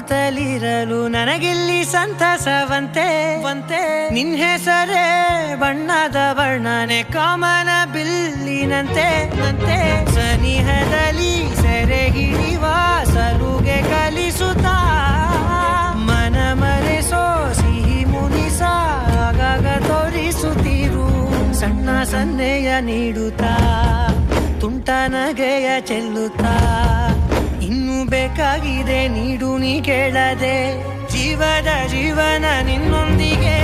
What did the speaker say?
ಸುತ್ತಲಿರಲು ನನಗಿಲ್ಲಿ ಸಂತಸವಂತೆ ನಿನ್ ಹೆಸರೇ ಬಣ್ಣದ ವರ್ಣನೆ ಕಾಮನ ಬಿಲ್ಲಿನಂತೆ ಸನಿಹದಲ್ಲಿ ಸೆರೆ ಹಿಡಿವ ಸಲುಗೆ ಕಲಿಸುತ್ತಾ ಮನ ಮರೆಸೋ ಸಿಹಿ ಮುನಿಸ ಆಗಾಗ ತೋರಿಸುತ್ತಿರು ಸಣ್ಣ ಸನ್ನೆಯ ನೀಡುತ್ತಾ ತುಂಟ ನಗೆಯ ಚೆಲ್ಲುತ್ತಾ ಇನ್ನು ಬೇಕಾಗಿದೆ ನೀಡು ನೀ ಕೇಳದೆ ಜೀವನ ನಿನ್ನೊಂದಿಗೆ